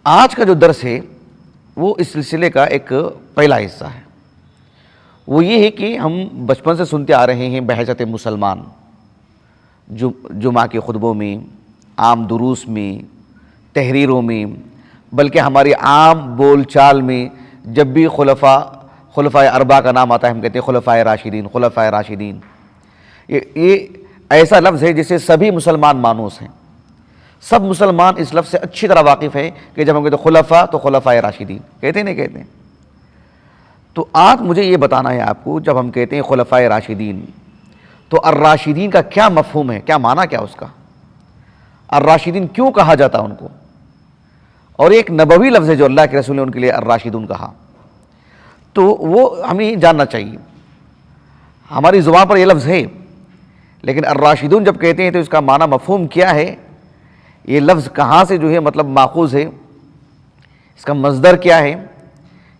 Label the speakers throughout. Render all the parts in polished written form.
Speaker 1: آج کا جو درس ہے وہ اس سلسلے کا ایک پہلا حصہ ہے. وہ یہ ہے کہ ہم بچپن سے سنتے آ رہے ہیں بحیثیت مسلمان، جمعہ کے خطبوں میں، عام دروس میں، تحریروں میں، بلکہ ہماری عام بول چال میں جب بھی خلفائے اربعہ کا نام آتا ہے ہم کہتے ہیں خلفائے راشدین، خلفائے راشدین. یہ ایسا لفظ ہے جسے سبھی مسلمان مانوس ہیں. سب مسلمان اس لفظ سے اچھی طرح واقف ہیں کہ جب ہم کہتے ہیں خلفاء تو خلفائے راشدین کہتے نہیں کہتے ہیں. تو آج مجھے یہ بتانا ہے آپ کو، جب ہم کہتے ہیں خلفائے راشدین تو الراشدین کا کیا مفہوم ہے، کیا معنی کیا اس کا، الراشدین کیوں کہا جاتا ان کو، اور ایک نبوی لفظ ہے جو اللہ کے رسول نے ان کے لیے الراشدون کہا. تو وہ ہمیں جاننا چاہیے. ہماری زبان پر یہ لفظ ہے، لیکن الراشدون جب کہتے ہیں تو اس کا معنی مفہوم کیا ہے، یہ لفظ کہاں سے جو ہے مطلب ماخوذ ہے، اس کا مصدر کیا ہے،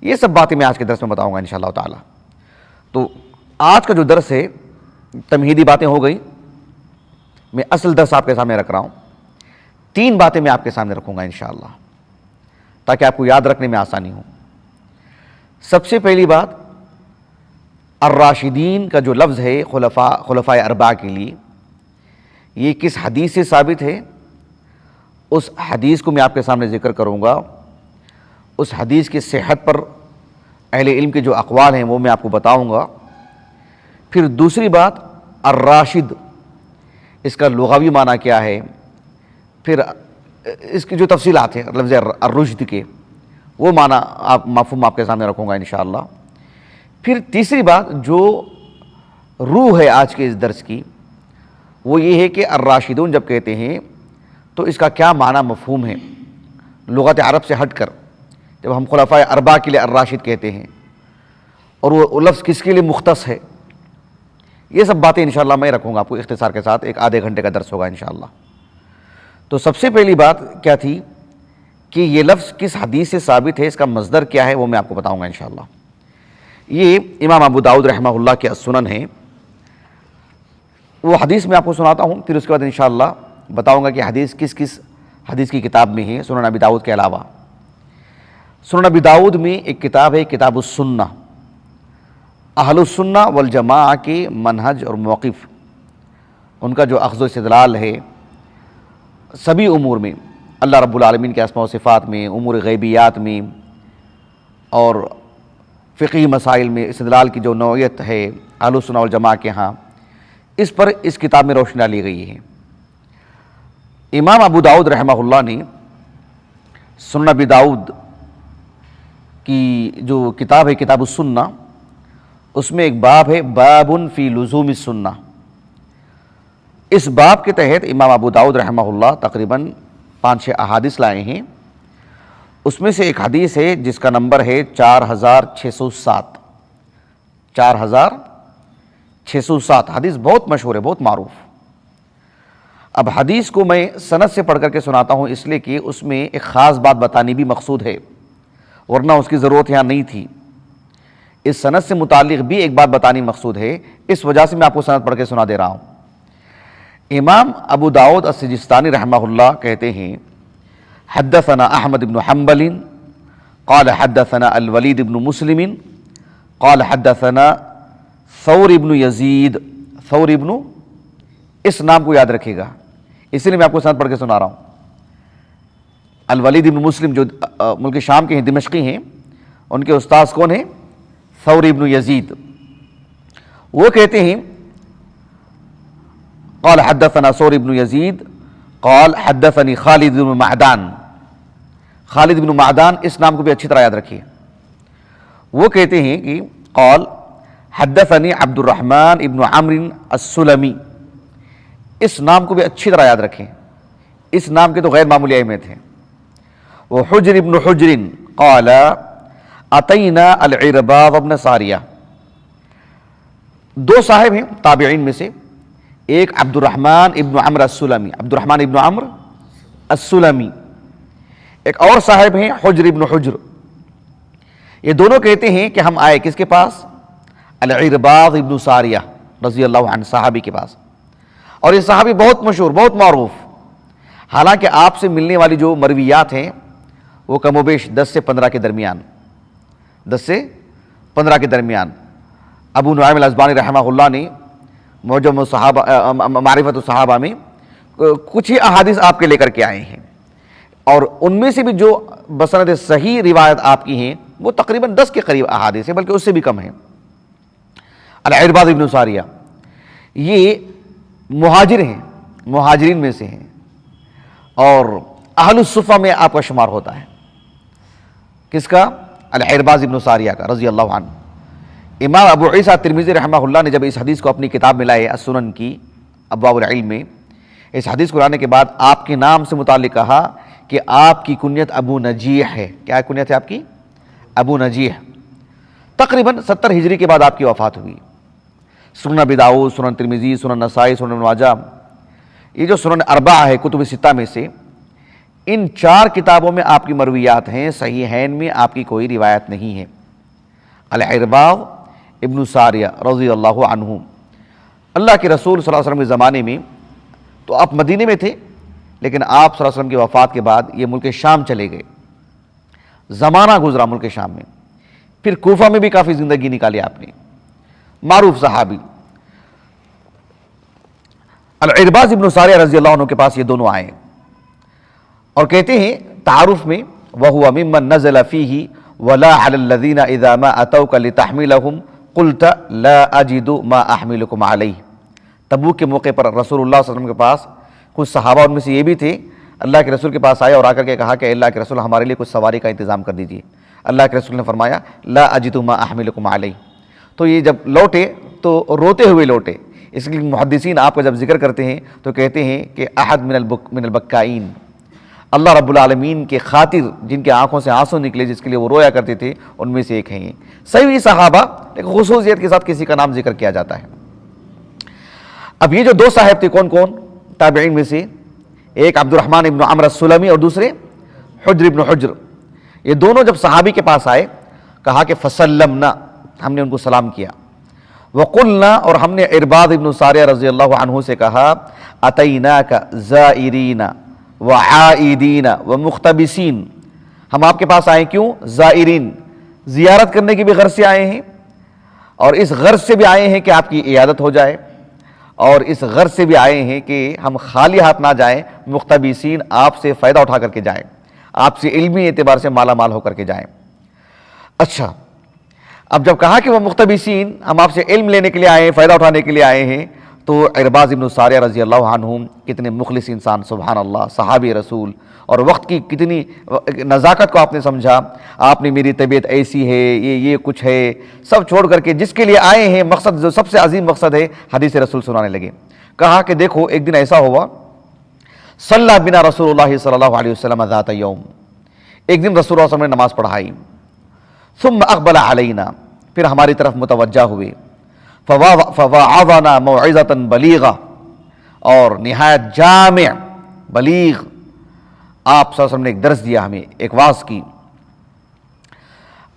Speaker 1: یہ سب باتیں میں آج کے درس میں بتاؤں گا انشاءاللہ تعالی. تو آج کا جو درس ہے تمہیدی باتیں ہو گئی، میں اصل درس آپ کے سامنے رکھ رہا ہوں. 3 باتیں میں آپ کے سامنے رکھوں گا انشاءاللہ تاکہ آپ کو یاد رکھنے میں آسانی ہو. سب سے پہلی بات، الراشدین کا جو لفظ ہے خلفائے اربعہ کے لیے، یہ کس حدیث سے ثابت ہے، اس حدیث کو میں آپ کے سامنے ذکر کروں گا. اس حدیث کی صحت پر اہل علم کے جو اقوال ہیں وہ میں آپ کو بتاؤں گا. پھر دوسری بات، الراشد اس کا لغوی معنی کیا ہے، پھر اس کی جو تفصیلات ہیں لفظ الرشد کے، وہ معنی مفہوم آپ کے سامنے رکھوں گا انشاءاللہ. پھر تیسری بات جو روح ہے آج کے اس درس کی، وہ یہ ہے کہ الراشدون جب کہتے ہیں تو اس کا کیا معنی مفہوم ہے لغت عرب سے ہٹ کر. جب ہم خلفائے اربعہ کے لیے الراشد کہتے ہیں اور وہ لفظ کس کے لیے مختص ہے، یہ سب باتیں انشاءاللہ میں رکھوں گا آپ کو اختصار کے ساتھ. ایک آدھے گھنٹے کا درس ہوگا انشاءاللہ. تو سب سے پہلی بات کیا تھی کہ یہ لفظ کس حدیث سے ثابت ہے، اس کا مصدر کیا ہے، وہ میں آپ کو بتاؤں گا انشاءاللہ. یہ امام ابو داؤد رحمہ اللہ کے السنن ہیں. وہ حدیث میں آپ کو سناتا ہوں، پھر اس کے بعد انشاءاللہ بتاؤں گا کہ حدیث کس کس حدیث کی کتاب میں ہے سنن ابی داؤد کے علاوہ. سنن ابی داؤد میں ایک کتاب ہے کتاب السنہ، اہل السنہ والجماعہ کے منہج اور موقف، ان کا جو اخذ و استدلال ہے سبھی امور میں، اللہ رب العالمین کے اسماء و صفات میں، امور غیبیات میں، اور فقہی مسائل میں استدلال کی جو نوعیت ہے اہل السنہ والجماعہ کے ہاں، اس پر اس کتاب میں روشنی ڈالی گئی ہے. امام ابو داؤد رحمہ اللہ نے سنن ابی داؤد کی جو کتاب ہے کتاب السنہ، اس میں ایک باب ہے باب فی لزوم السنہ. اس باب کے تحت امام ابو داؤد رحمہ اللہ تقریباً 5-6 احادیث لائے ہیں. اس میں سے ایک حدیث ہے جس کا نمبر ہے 4607. 4607 حدیث بہت مشہور ہے، بہت معروف. اب حدیث کو میں سند سے پڑھ کر کے سناتا ہوں اس لیے کہ اس میں ایک خاص بات بتانی بھی مقصود ہے، ورنہ اس کی ضرورت یہاں نہیں تھی. اس سند سے متعلق بھی ایک بات بتانی مقصود ہے، اس وجہ سے میں آپ کو سند پڑھ کے سنا دے رہا ہوں. امام ابو داؤد السجستانی رحمہ اللہ کہتے ہیں حدثنا احمد بن حنبل قال حدثنا الولید بن مسلم قال حدثنا ثور بن یزید. ثور بن، اس نام کو یاد رکھے گا، اسی لیے میں آپ کو سند پڑھ کے سنا رہا ہوں. الولید بن مسلم جو ملک شام کے ہیں، دمشقی ہیں، ان کے استاذ کون ہیں؟ ثور بن یزید. وہ کہتے ہیں قال حدثنا ثور بن یزید قال حدثني خالد بن معدان. خالد بن معدان، اس نام کو بھی اچھی طرح یاد رکھیے. وہ کہتے ہیں کہ قال حدثني عبد الرحمن ابن عمرو السلمی. اس نام کو بھی اچھی طرح یاد رکھیں، اس نام کے تو غیر معمولی اہمیت ہے. وہ حجر ابن حجر قال اتینا العرباض ابن ساریہ. 2 صاحب ہیں تابعین میں سے، ایک عبد الرحمن ابن عمرو السلمی، عبد الرحمن ابن عمرو السلمی. ایک اور صاحب ہیں حجر ابن حجر. یہ دونوں کہتے ہیں کہ ہم آئے کس کے پاس؟ العرباض ابن ساریہ رضی اللہ عنہ، صحابی کے پاس. اور یہ صحابی بہت مشہور، بہت معروف. حالانکہ آپ سے ملنے والی جو مرویات ہیں وہ کم و بیش 10 سے 15 کے درمیان، 10 سے 15 کے درمیان ابو نعیم الازبانی رحمہ اللہ نے معجم الصحابہ معرفت الصحابہ میں کچھ ہی احادیث آپ کے لے کر کے آئے ہیں، اور ان میں سے بھی جو بسند صحیح روایت آپ کی ہیں وہ تقریباً 10 کے قریب احادیث ہیں، بلکہ اس سے بھی کم ہیں۔ العرباض ابن ساریہ یہ مہاجر ہیں، مہاجرین میں سے ہیں، اور اہل الصفہ میں آپ کا شمار ہوتا ہے۔ کس کا؟ العرباض ابن ساریہ کا رضی اللہ عنہ۔ امام ابو عیسیٰ ترمذی رحمہ اللہ نے جب اس حدیث کو اپنی کتاب میں لائے السنن کی ابواب العلم میں، اس حدیث کو لانے کے بعد آپ کے نام سے متعلق کہا کہ آپ کی کنیت ابو نجیح ہے۔ کیا کنیت ہے آپ کی؟ ابو نجیح۔ تقریباً 70 ہجری کے بعد آپ کی وفات ہوئی۔ سنن ابی داؤد، سنن ترمذی، سنن نسائی، سنن ابن ماجہ، یہ جو سنن اربعہ ہے کتب ستہ میں سے، ان 4 کتابوں میں آپ کی مرویات ہیں، صحیحین میں آپ کی کوئی روایت نہیں ہے۔ العرباض ابن ساریہ رضی اللہ عنہ، اللہ کے رسول صلی اللہ علیہ وسلم کے زمانے میں تو آپ مدینے میں تھے، لیکن آپ صلی اللہ علیہ وسلم کی وفات کے بعد یہ ملک شام چلے گئے، زمانہ گزرا ملک شام میں، پھر کوفہ میں بھی کافی زندگی نکالی آپ نے، معروف صحابی۔ العرباض ابن ساریہ رضی اللہ عنہ کے پاس یہ دونوں آئے اور کہتے ہیں تعارف میں وَهُوَ مِمَّن نَزَلَ فِيهِ وَلَا عَلَى الَّذِينَ إِذَا مَا أَتَوْكَ لِتَحْمِلَهُمْ قُلْتَ لَا أَجِدُ مَا أَحْمِلُكُمْ عَلَيْهِ۔ تبوک کے موقع پر رسول اللہ صلی اللہ علیہ وسلم کے پاس کچھ صحابہ ان میں سے یہ بھی تھے، اللہ کے رسول کے پاس آئے اور آ کر کے کہا کہ اللہ کے رسول ہمارے لیے کچھ سواری کا انتظام کر دیجیے۔ اللہ کے رسول نے فرمایا لا اجد ما احملکم علیہ۔ تو یہ جب لوٹے تو روتے ہوئے لوٹے، اس لیے محدثین آپ کا جب ذکر کرتے ہیں تو کہتے ہیں کہ احد من البکائین، اللہ رب العالمین کے خاطر جن کے آنکھوں سے آنسو نکلے، جس کے لیے وہ رویا کرتے تھے، ان میں سے ایک ہیں یہ۔ صحیح صحابہ لیکن خصوصیت کے ساتھ کسی کا نام ذکر کیا جاتا ہے۔ اب یہ جو 2 صاحب تھے کون کون تابعین میں سے؟ ایک عبد الرحمن ابن عمرو السلمی اور دوسرے حجر ابن حجر۔ یہ دونوں جب صحابی کے پاس آئے کہا کہ فسلمنا، ہم نے ان کو سلام کیا، وقلنا، اور ہم نے عرباض ابن ساریہ رضی اللہ عنہ سے کہا اتیناک زائرین وعائدین ومختبسین، ہم آپ کے پاس آئے کیوں؟ زائرین، زیارت کرنے کی بھی غرض سے آئے ہیں، اور اس غرض سے بھی آئے ہیں کہ آپ کی عیادت ہو جائے، اور اس غرض سے بھی آئے ہیں کہ ہم خالی ہاتھ نہ جائیں، مختبسین، آپ سے فائدہ اٹھا کر کے جائیں، آپ سے علمی اعتبار سے مالا مال ہو کر کے جائیں۔ اچھا، اب جب کہا کہ وہ مختبسین، ہم آپ سے علم لینے کے لیے آئے ہیں، فائدہ اٹھانے کے لیے آئے ہیں، تو عرباض ابن ساریہ رضی اللہ عنہ کتنے مخلص انسان، سبحان اللہ، صحابی رسول، اور وقت کی کتنی نزاکت کو آپ نے سمجھا، آپ نے میری طبیعت ایسی ہے، یہ کچھ ہے، سب چھوڑ کر کے جس کے لیے آئے ہیں، مقصد جو سب سے عظیم مقصد ہے، حدیث رسول سنانے لگے۔ کہا کہ دیکھو ایک دن ایسا ہوا، صلی بنا رسول اللہ صلی اللہ علیہ وسلم ذات یوم، ایک دن رسول اللہ صلی اللہ علیہ وسلم نے نماز پڑھائی، ثم اقبل علینا، پھر ہماری طرف متوجہ ہوئے، فوعظنا موعظۃ بلیغہ، اور نہایت جامع بلیغ آپ صلی اللہ علیہ وسلم نے ایک درس دیا، ہمیں ایک واعظ کی،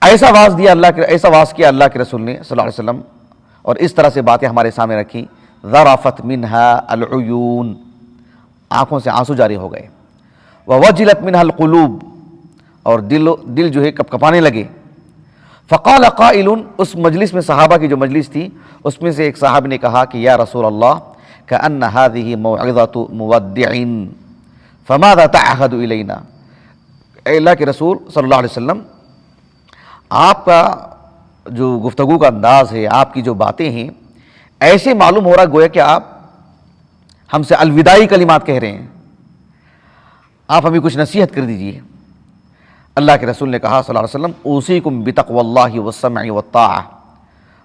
Speaker 1: ایسا واعظ کیا اللہ کے رسول نے صلی اللہ علیہ وسلم، اور اس طرح سے باتیں ہمارے سامنے رکھی، ذرفت منها العیون، آنکھوں سے آنسو جاری ہو گئے، ووجلت منها القلوب، اور دل جو ہے کپکپانے لگے۔ فقال قائل، اس مجلس میں، صحابہ کی جو مجلس تھی، اس میں سے ایک صحابی نے کہا کہ یا رسول اللہ کأن هذه موعظة مودع فماذا تعهد الینا، اے اللہ کے رسول صلی اللہ علیہ وسلم، آپ کا جو گفتگو کا انداز ہے، آپ کی جو باتیں ہیں، ایسے معلوم ہو رہا گویا کہ آپ ہم سے الوداعی کلمات کہہ رہے ہیں، آپ ہمیں کچھ نصیحت کر دیجئے۔ اللہ کے رسول نے کہا صلی اللہ علیہ وسلم اوصیکم بتقوی اللہ والسمع والطاعہ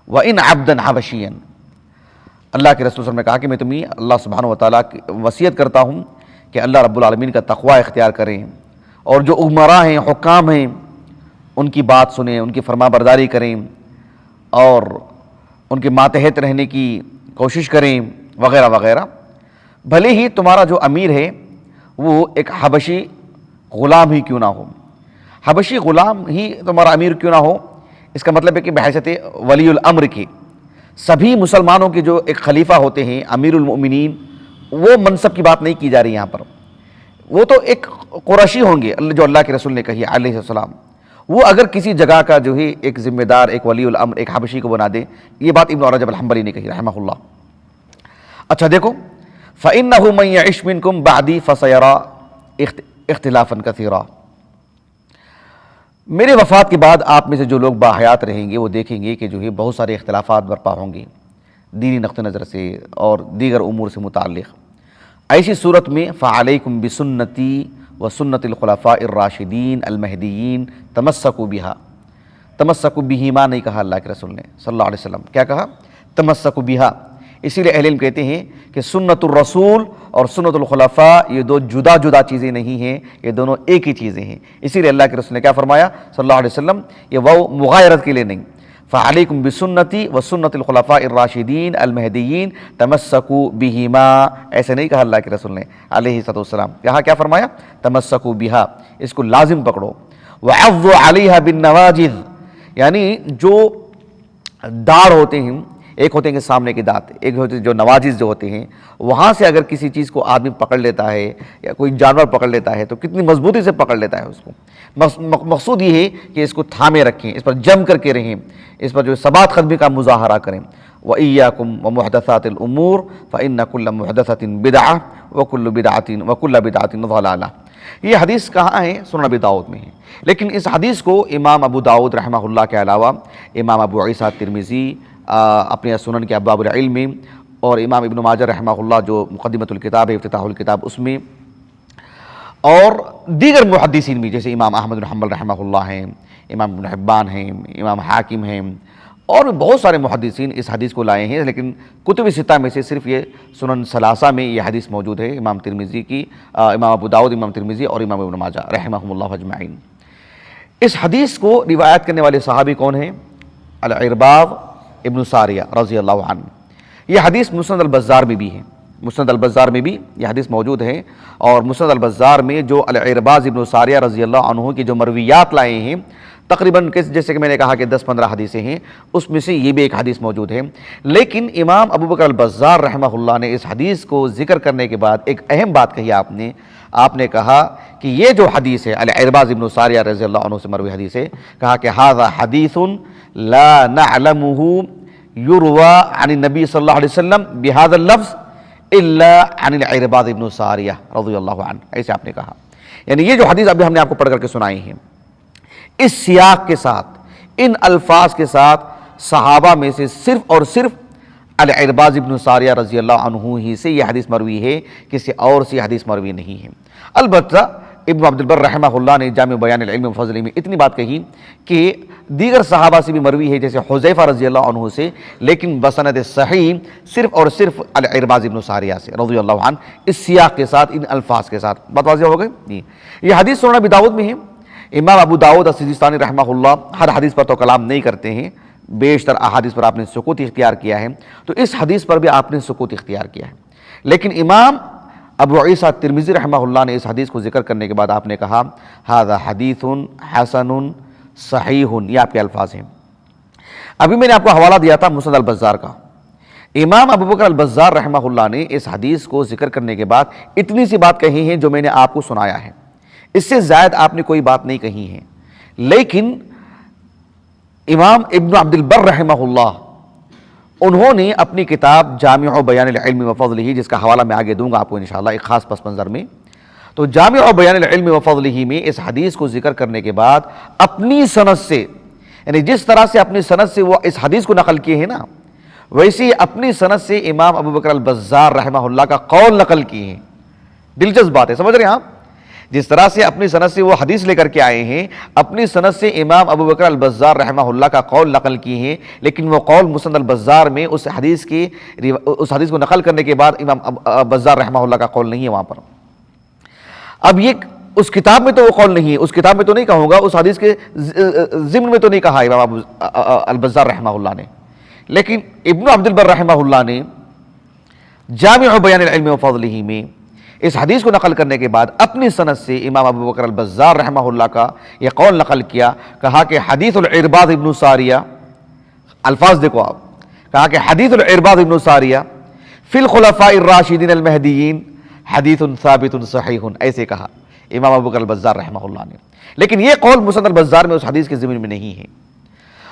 Speaker 1: وان عبدا حبشیا، اللہ کے رسول صلی اللہ علیہ وسلم نے کہا کہ میں تمہیں اللہ سبحانہ وتعالیٰ کی وصیت کرتا ہوں کہ اللہ رب العالمین کا تقوی اختیار کریں، اور جو امراء ہیں، حکام ہیں، ان کی بات سنیں، ان کی فرما برداری کریں، اور ان کے ماتحت رہنے کی کوشش کریں، وغیرہ وغیرہ، بھلے ہی تمہارا جو امیر ہے وہ ایک حبشی غلام ہی کیوں نہ ہو، حبشی غلام ہی تمہارا امیر کیوں نہ ہو، اس کا مطلب ہے کہ بحیثیت ولی الامر کی، سبھی مسلمانوں کے جو ایک خلیفہ ہوتے ہیں، امیر المؤمنین، وہ منصب کی بات نہیں کی جا رہی یہاں پر، وہ تو ایک قریشی ہوں گے جو اللہ کے رسول نے کہی علیہ السلام، وہ اگر کسی جگہ کا جو ہے ایک ذمہ دار، ایک ولی الامر، ایک حبشی کو بنا دے، یہ بات ابن رجب الحنبلی نے کہی رحمہ اللہ۔ اچھا دیکھو، فَإِنَّهُ مَن يَعِشْ مِنْكُمْ بَعْدِي فَسَيَرَى اخْتِلَافًا كَثِيرًا، میرے وفات کے بعد آپ میں سے جو لوگ باحیات رہیں گے وہ دیکھیں گے کہ جو ہے بہت سارے اختلافات برپا ہوں گے دینی نقطہ نظر سے اور دیگر امور سے متعلق۔ ایسی صورت میں فَعَلَيْكُمْ بِسُنَّتِي وَسُنَّتِ الْخُلَفَاءِ الرَّاشِدِينَ الْمَهْدِيِّينَ تَمَسَّكُوا بِهَا، تمسکوا بہما نہیں کہا اللہ کے رسول نے صلی اللہ علیہ وسلم، کیا کہا؟ تمسکوا بہا۔ اسی لیے اہل علم کہتے ہیں کہ سنت الرسول اور سنت الخلفاء یہ دو جدا جدا چیزیں نہیں ہیں، یہ دونوں ایک ہی چیزیں ہیں۔ اسی لیے اللہ کے رسول نے کیا فرمایا صلی اللہ علیہ وسلم، یہ وہ مغایرت کے لیے نہیں، فعلیکم بسنتی وسنت الخلفاء الراشدین المہدیین تمسکوا بہما، ایسے نہیں کہا اللہ کے رسول نے علیہ السلام، یہاں کیا فرمایا؟ تمسکوا بہا، اس کو لازم پکڑو۔ وعضوا علیہا بالنواجذ، یعنی جو داڑھ ہوتے ہیں، ایک ہوتے ہیں کہ سامنے کے دانت، ایک ہوتے ہیں جو نواجذ جو ہوتے ہیں، وہاں سے اگر کسی چیز کو آدمی پکڑ لیتا ہے یا کوئی جانور پکڑ لیتا ہے تو کتنی مضبوطی سے پکڑ لیتا ہے اس کو۔ مقصود یہ ہے کہ اس کو تھامے رکھیں، اس پر جم کر کے رہیں، اس پر جو ثبات قدمی کا مظاہرہ کریں۔ وَإِيَّاكُمْ وَمُحْدَثَاتِ الْأُمُورِ فَإِنَّ كُلَّ مُحْدَثَةٍ بِدْعَةٍ وَكُلُّ بِدْعَةٍ ضَلَالَةٍ۔ یہ حدیث کہاں ہے؟ سنن ابی داؤد میں ہے، لیکن اس حدیث کو امام ابو داؤد رحمہ اللہ کے علاوہ امام ابو عیسیٰ ترمذی اپنے سنن کے ابواب العلم میں، اور امام ابن ماجہ رحمہ اللہ جو مقدمۃ الکتاب ہے، افتتاح الکتاب، اس میں، اور دیگر محدثین بھی جیسے امام احمد بن حنبل رحمہ اللہ ہیں، امام ابن حبان ہیں، امام حاکم ہیں، اور بھی بہت سارے محدثین اس حدیث کو لائے ہیں، لیکن کتب ستہ میں سے صرف یہ سنن ثلاثہ میں یہ حدیث موجود ہے، امام ترمذی کی، امام ابو داؤد، امام ترمذی اور امام ابن ماجہ رحمہم اللہ اجمعین۔ اس حدیث کو روایت کرنے والے صحابی کون ہیں؟ العرباض ابن ساریہ رضی اللہ عنہ۔ یہ حدیث مسند البزار میں بھی ہے، مسند البزار میں بھی یہ حدیث موجود ہے، اور مسند البزار میں جو العرباض ابن ساریہ رضی اللہ عنہ کی جو مرویات لائے ہیں، تقریباً جیسے کہ میں نے کہا کہ 10-15 حدیثیں ہیں، اس میں سے یہ بھی ایک حدیث موجود ہے۔ لیکن امام ابو بکر البزار رحمہ اللہ نے اس حدیث کو ذکر کرنے کے بعد ایک اہم بات کہی، آپ نے کہا کہ یہ جو حدیث ہے العرباض ابن ساریہ رضی اللہ عنہ سے مروی حدیث ہے، کہا کہ ھذا حدیث لا نعلمہ یروى عن النبی صلی اللہ علیہ وسلم بهذا اللفظ الا عن العرباض ابن ساریہ رضی اللہ عنہ، ایسے آپ نے کہا۔ یعنی یہ جو حدیث ابھی ہم نے آپ کو پڑھ کر کے سنائی ہے، اس سیاق کے ساتھ، ان الفاظ کے ساتھ، صحابہ میں سے صرف اور صرف العرباض ابن ساریہ رضی اللہ عنہ ہی سے یہ حدیث مروی ہے، کسی اور سے حدیث مروی نہیں ہے۔ البتہ ابن عبد البر رحمہ اللہ نے جامع بیان العلم و فضل میں اتنی بات کہی کہ دیگر صحابہ سے بھی مروی ہے، جیسے حذیفہ رضی اللہ عنہ سے، لیکن بسند صحیح صرف اور صرف العرباض ابن ساریہ سے رضی اللہ عنہ، اس سیاق کے ساتھ، ان الفاظ کے ساتھ۔ بات واضح ہو گئی؟ یہ حدیث سنن ابی داؤد میں ہے۔ امام ابو داؤد السجستانی رحمہ اللہ ہر حدیث پر تو کلام نہیں کرتے ہیں، بیشتر احادیث پر آپ نے سکوت اختیار کیا ہے، تو اس حدیث پر بھی آپ نے سکوت اختیار کیا ہے۔ لیکن امام ابو عیسیٰ ترمذی رحمہ اللہ نے اس حدیث کو ذکر کرنے کے بعد آپ نے کہا ھذا حدیث حسن صحیح، یہ آپ کے الفاظ ہیں۔ ابھی میں نے آپ کو حوالہ دیا تھا مسند البزار کا، امام ابو بکر البزار رحمہ اللہ نے اس حدیث کو ذکر کرنے کے بعد اتنی سی بات کہی ہے جو میں نے آپ کو سنایا ہے، اس سے زائد آپ نے کوئی بات نہیں کہی ہے۔ لیکن امام ابن عبد البر رحمہ اللہ، انہوں نے اپنی کتاب جامع بیان العلم و فضلہ، جس کا حوالہ میں آگے دوں گا آپ کو انشاءاللہ ایک خاص پس منظر میں، تو جامع بیان العلم و فضلہ میں اس حدیث کو ذکر کرنے کے بعد اپنی سند سے، یعنی جس طرح سے اپنی سند سے وہ اس حدیث کو نقل کیے ہیں نا، ویسے ہی اپنی سند سے امام ابو بکر البزار رحمہ اللہ کا قول نقل کیے ہیں۔ دلچسپ بات ہے، سمجھ رہے ہیں آپ؟ جس طرح سے اپنی سند سے وہ حدیث لے کر کے آئے ہیں، اپنی سند سے امام ابو بکر البزار رحمہ اللہ کا قول نقل کیے ہیں، لیکن وہ قول مسند البزار میں اس حدیث کو نقل کرنے کے بعد امام بزار رحمہ اللہ کا قول نہیں ہے وہاں پر۔ اب یہ اس کتاب میں تو وہ قول نہیں ہے، اس کتاب میں تو نہیں کہوں گا، اس حدیث کے ضمن میں تو نہیں کہا امام البزار رحمہ اللہ نے، لیکن ابن عبد البر رحمہ اللہ نے جامع بیان العلم و فضلہ میں اس حدیث کو نقل کرنے کے بعد اپنی سند سے امام ابو بکر البزار رحمہ اللہ کا یہ قول نقل کیا، کہا کہ حدیث العرباض ابن ساریہ، الفاظ دیکھو آپ، کہا کہ حدیث العرباض ابن ساریہ فی الخلفاء الراشدین المہدیین حدیث ثابت صحیح، ایسے کہا امام ابو بکر البزار رحمہ اللہ نے. لیکن یہ قول مسند البزار میں اس حدیث کے ضمن میں نہیں ہے.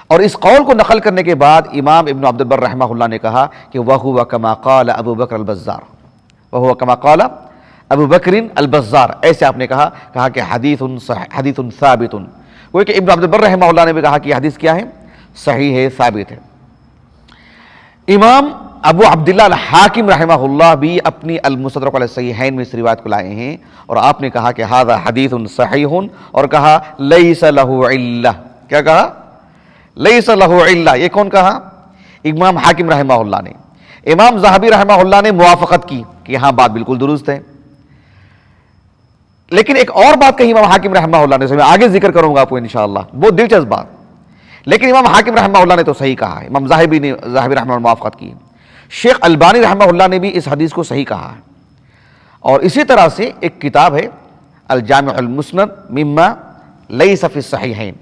Speaker 1: اور اس قول کو نقل کرنے کے بعد امام ابن عبد البر رحمہ اللہ نے کہا کہ وَهُوَ كَمَا قَالَ ابو بکر البزار، وَهُوَ كَمَا قَالَ ابو بکر البزار، ایسے آپ نے کہا کہ حدیث ثابت. وہ کہ ابن عبد البر رحمہ اللہ نے بھی کہا کہ یہ حدیث کیا ہے؟ صحیح ہے، ثابت ہے. امام ابو عبداللہ الحاکم رحمہ اللہ بھی اپنی المستدرک علی الصحیحین میں اس روایت کو لائے ہیں، اور آپ نے کہا کہ ھذا حدیث صحیح، اور کہا لیس لہ علہ. کیا کہا؟ لیس لہ علہ. یہ کون کہا؟ امام حاکم رحمہ اللہ نے. امام ذہبی رحمہ اللہ نے موافقت کی کہ ہاں بات بالکل درست ہے. لیکن ایک اور بات کہی امام حاکم رحمہ اللہ نے، میں آگے ذکر کروں گا آپ کو انشاءاللہ، بہت دلچسپ بات. لیکن امام حاکم رحمہ اللہ نے تو صحیح کہا ہے، امام ذہبی رحمہ اللہ نے موافقت کی. شیخ البانی رحمہ اللہ نے بھی اس حدیث کو صحیح کہا ہے. اور اسی طرح سے ایک کتاب ہے الجامع المسند مما لیس فی الصحیحین،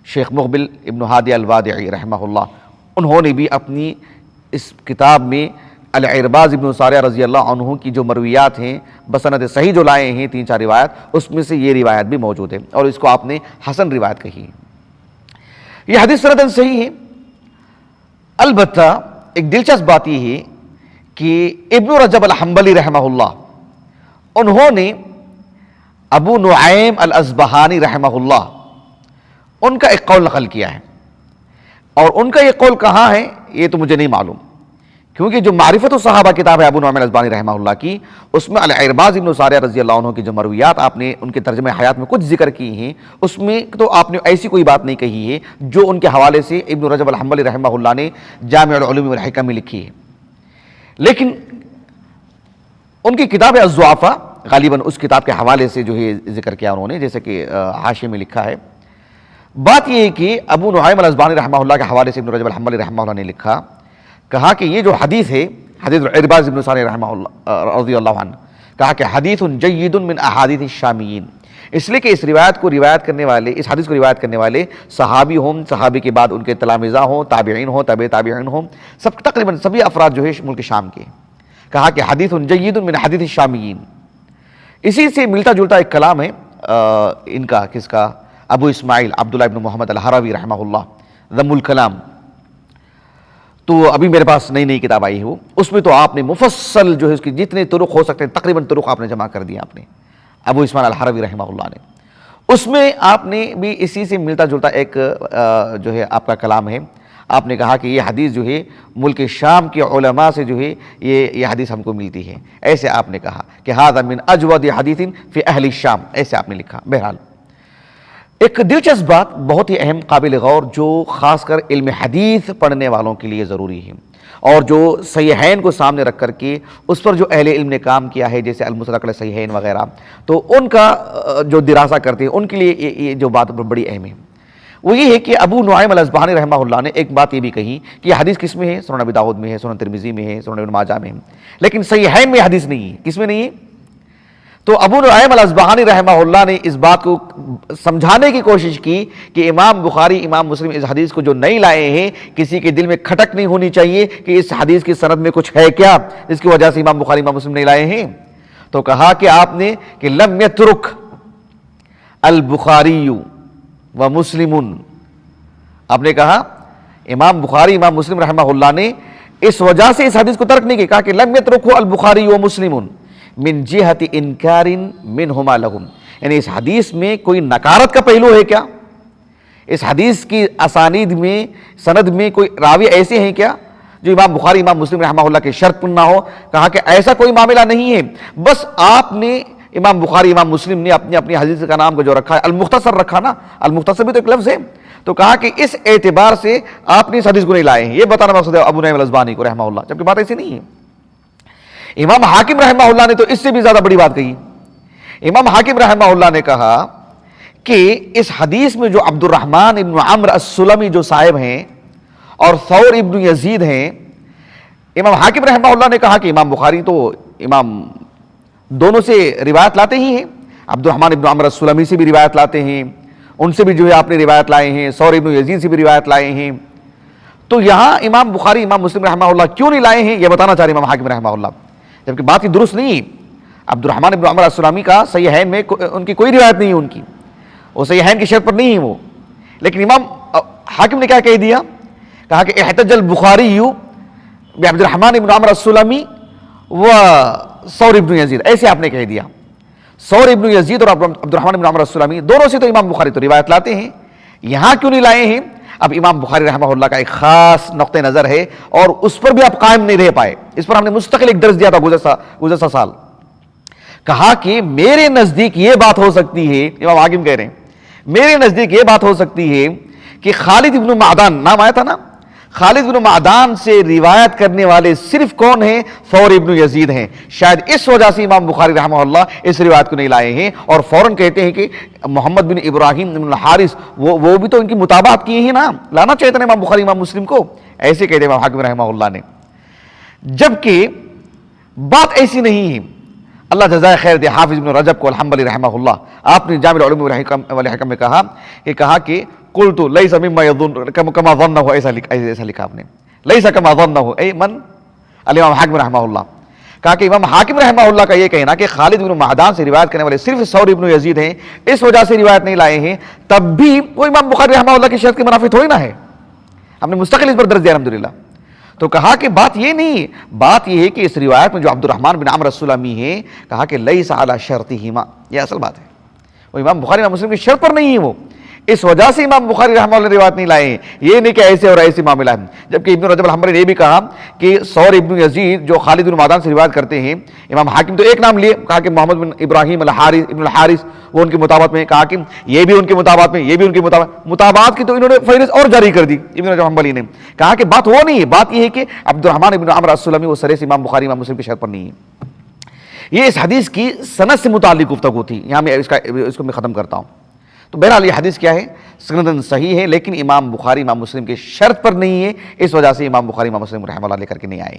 Speaker 1: شیخ مقبل ابن ہادی الوادعی رحمہ اللہ، انہوں نے بھی اپنی اس کتاب میں العرباض ابن ساریہ رضی اللہ عنہ کی جو مرویات ہیں بسند صحیح جو لائے ہیں 3-4 روایت، اس میں سے یہ روایت بھی موجود ہے، اور اس کو آپ نے حسن روایت کہی ہے. یہ حدیث سندن صحیح ہے. البتہ ایک دلچسپ بات یہ ہے کہ ابن رجب الحنبلی رحمہ اللہ، انہوں نے ابو نعیم الاصبہانی رحمہ اللہ، ان کا ایک قول نقل کیا ہے. اور ان کا یہ قول کہاں ہے یہ تو مجھے نہیں معلوم، کیونکہ جو معرفت الصحابہ کتاب ہے ابو نعیم الاصبہانی رحمہ اللہ کی، اس میں العرباض ابن ساریہ رضی اللہ عنہ کی جو مرویات آپ نے ان کے ترجمہ حیات میں کچھ ذکر کی ہیں، اس میں تو آپ نے ایسی کوئی بات نہیں کہی ہے جو ان کے حوالے سے ابن رجب الحنبلی رحمہ اللہ نے جامع العلوم والحکم میں لکھی ہے. لیکن ان کی کتاب الضعفاء غالباً اس کتاب کے حوالے سے جو ہے ذکر کیا انہوں نے، جیسے کہ حاشیے میں لکھا ہے. بات یہ ہے کہ ابو نعیم الاصبہانی رحمہ اللہ کے حوالے سے ابن رجب الحنبلی رحمہ اللہ نے کہا کہ یہ جو حدیث ہے، حدیث العرباض ابن ساریہ رحمہ اللہ رضی اللہ عنہ، کہا کہ حدیث جید من احادیث الشامیین، اس لیے کہ اس حدیث کو روایت کرنے والے صحابی ہوں، صحابی کے بعد ان کے تلامذہ ہوں، تابعین ہوں، تابع تابعین ہوں، تقریباً سبھی افراد جو ہے ملک شام کے. کہا کہ حدیث جید من حدیث الشامیین. اسی سے ملتا جلتا ایک کلام ہے ان کا، کس کا؟ ابو اسماعیل عبداللہ ابن محمد الحروی رحمہ اللہ، ذم الکلام. تو ابھی میرے پاس نئی کتاب آئی ہے وہ، اس میں تو آپ نے مفصل جو ہے اس کی جتنے طرق ہو سکتے ہیں تقریباً طرق آپ نے جمع کر دیا آپ نے، ابو اسماعیل الحروی رحمہ اللہ نے. اس میں آپ نے بھی اسی سے ملتا جلتا ایک جو ہے آپ کا کلام ہے. آپ نے کہا کہ یہ حدیث جو ہے ملک شام کے علماء سے جو ہے یہ حدیث ہم کو ملتی ہے. ایسے آپ نے کہا کہ ھذا من اجود حدیث فی اہل الشام، ایسے آپ نے لکھا. بہرحال ایک دلچسپ بات، بہت ہی اہم قابل غور، جو خاص کر علم حدیث پڑھنے والوں کے لیے ضروری ہے، اور جو صحیحین کو سامنے رکھ کر کے اس پر جو اہل علم نے کام کیا ہے، جیسے المستدرک علی الصحیحین وغیرہ، تو ان کا جو دراسہ کرتے ہیں ان کے لیے یہ جو بات بڑی اہم ہے، وہ یہ ہے کہ ابو نعیم الاصبہانی رحمہ اللہ نے ایک بات یہ بھی کہی کہ یہ حدیث کس میں ہے؟ سنن ابی داؤد میں ہے، سنن ترمذی میں ہے، سنن ابن ماجہ میں ہے، لیکن صحیحین میں حدیث نہیں ہے. کس میں نہیں ہے؟ تو ابو نعیم الاصبہانی رحمہ اللہ نے اس بات کو سمجھانے کی کوشش کی کہ امام بخاری امام مسلم اس حدیث کو جو نہیں لائے ہیں، کسی کے دل میں کھٹک نہیں ہونی چاہیے کہ اس حدیث کی سند میں کچھ ہے کیا اس کی وجہ سے امام بخاری امام مسلم نہیں لائے ہیں. تو کہا کہ آپ نے کہ لم یترک البخاری و مسلم، آپ نے کہا امام بخاری امام مسلم رحمہ اللہ نے اس وجہ سے اس حدیث کو ترک نہیں کیا. کہا کہ لم یترک البخاری و مسلم من جہت انکار منہما لہم، یعنی اس حدیث میں کوئی نکارت کا پہلو ہے کیا؟ اس حدیث کی اسانید میں سند میں کوئی راوی ایسے ہیں کیا جو امام بخاری امام مسلم رحمہ اللہ کے شرط پر نہ ہو؟ کہا کہ ایسا کوئی معاملہ نہیں ہے، بس آپ نے امام بخاری امام مسلم نے اپنی حدیث کا نام کو جو رکھا ہے المختصر رکھا نا، المختصر بھی تو ایک لفظ ہے. تو کہا کہ اس اعتبار سے آپ نے اس حدیث کو نہیں لائے ہیں. یہ بتانا مقصد ہے ابو نعیم الاصبہانی کو رحمہ اللہ، جبکہ بات ایسی نہیں ہے. امام حاکم رحمہ اللہ نے تو اس سے بھی زیادہ بڑی بات کہی. امام حاکم رحمہ اللہ نے کہا کہ اس حدیث میں جو عبد الرحمن ابن عمرو السلمی جو صاحب ہیں اور ثور ابن یزید ہیں، امام حاکم رحمہ اللہ نے کہا کہ امام بخاری تو امام دونوں سے روایت لاتے ہی ہیں، عبد الرحمن ابن عمرو السلمی سے بھی روایت لاتے ہیں، ان سے بھی جو ہے آپ نے روایت لائے ہیں، ثور ابن یزید سے بھی روایت لائے ہیں. تو یہاں امام بخاری امام مسلم رحمہ اللہ کیوں نہیں لائے ہیں یہ بتانا چاہ رہے امام حاکم رحمہ اللہ، جبکہ بات ہی درست نہیں. عبد الرحمن ابن عمر السلمی کا صحیحین میں ان کی کوئی روایت نہیں ہے، ان کی وہ صحیحین کی شرط پر نہیں ہے وہ، لیکن امام حاکم نے کیا کہہ دیا، کہا کہ احتج البخاری بعبد الرحمن ابن عمر السلمی و ثور ابن یزید، ایسے آپ نے کہہ دیا۔ ثور ابن یزید اور عبد الرحمن ابن عمر السلمی دونوں سے تو امام بخاری تو روایت لاتے ہیں، یہاں کیوں نہیں لائے ہیں؟ اب امام بخاری رحمہ اللہ کا ایک خاص نقطہ نظر ہے اور اس پر بھی آپ قائم نہیں رہ پائے، اس پر ہم نے مستقل ایک درس دیا تھا گزشتہ سال۔ کہا کہ میرے نزدیک یہ بات ہو سکتی ہے، امام حاکم کہہ رہے ہیں میرے نزدیک یہ بات ہو سکتی ہے کہ خالد ابن معدان نام آیا تھا نا، خالد ابن معدان سے روایت کرنے والے صرف کون ہیں؟ ثور ابن یزید ہیں، شاید اس وجہ سے امام بخاری رحمہ اللہ اس روایت کو نہیں لائے ہیں، اور فوراً کہتے ہیں کہ محمد بن ابراہیم بن الحارث وہ بھی تو ان کی مطابقت کیے ہیں نا، لانا چاہتے ہیں امام بخاری امام مسلم کو، ایسے کہتے ہیں امام حاکم رحمہ اللہ نے، جبکہ بات ایسی نہیں ہے۔ اللہ جزائے خیر دے حافظ ابن رجب کو الحنبلی رحمہ اللہ، آپ نے جامع العلوم والحکم میں کہا کہ قلت لیس مما یظن کما ظنہ، ایسا لکھا آپ نے، لیس کما ظنہ، اے من الامام حاکم رحمہ اللہ، کہا کہ امام حاکم رحمہ اللہ کا یہ کہنا کہ خالد بن معدان سے روایت کرنے والے صرف ثور ابن یزید ہیں، اس وجہ سے روایت نہیں لائے ہیں، تب بھی وہ امام بخاری رحمہ اللہ کی شرط کے منافی تھوڑی نہ ہے، ہم نے مستقل اس پر درس دیا الحمدللہ۔ تو کہا کہ بات یہ نہیں ہے، بات یہ ہے کہ اس روایت میں جو عبد الرحمن بن عمر السلمی ہے، کہا کہ لیس علی شرطہما، یہ اصل بات ہے، وہ امام بخاری امام مسلم کی شرط پر نہیں ہے، وہ اس وجہ سے امام بخاری رحمہ اللہ نے روایت نہیں لائے ہیں، یہ نہیں کہ ایسے اور ایسے معاملہ ہے۔ جبکہ ابن رجب الحنبلی نے یہ بھی کہا کہ ثور ابن یزید جو خالد بن معدان سے روایت کرتے ہیں، امام حاکم تو ایک نام لیے، کہا کہ محمد بن ابراہیم ابن الحارث، وہ ان کی مطابقت میں، کہا کہ یہ بھی ان کی مطابقت میں، یہ بھی ان کی مطابقت کی، تو انہوں نے فہرست اور جاری کر دی ابن رجب الحنبلی نے، کہا کہ بات وہ نہیں ہے، بات یہ ہے کہ عبد الرحمن ابن عمر السلمی وہ سرے سے امام بخاری امام مسلم کی شرط پر نہیں ہے۔ یہ اس حدیث کی سند سے متعلق گفتگو تھی، یہاں میں اس کو میں ختم کرتا ہوں۔ تو بہرحال یہ حدیث کیا ہے؟ سندن صحیح ہے، لیکن امام بخاری امام مسلم کے شرط پر نہیں ہے، اس وجہ سے امام بخاری امام مسلم رحمہ اللہ لے کر کے نہیں آئے۔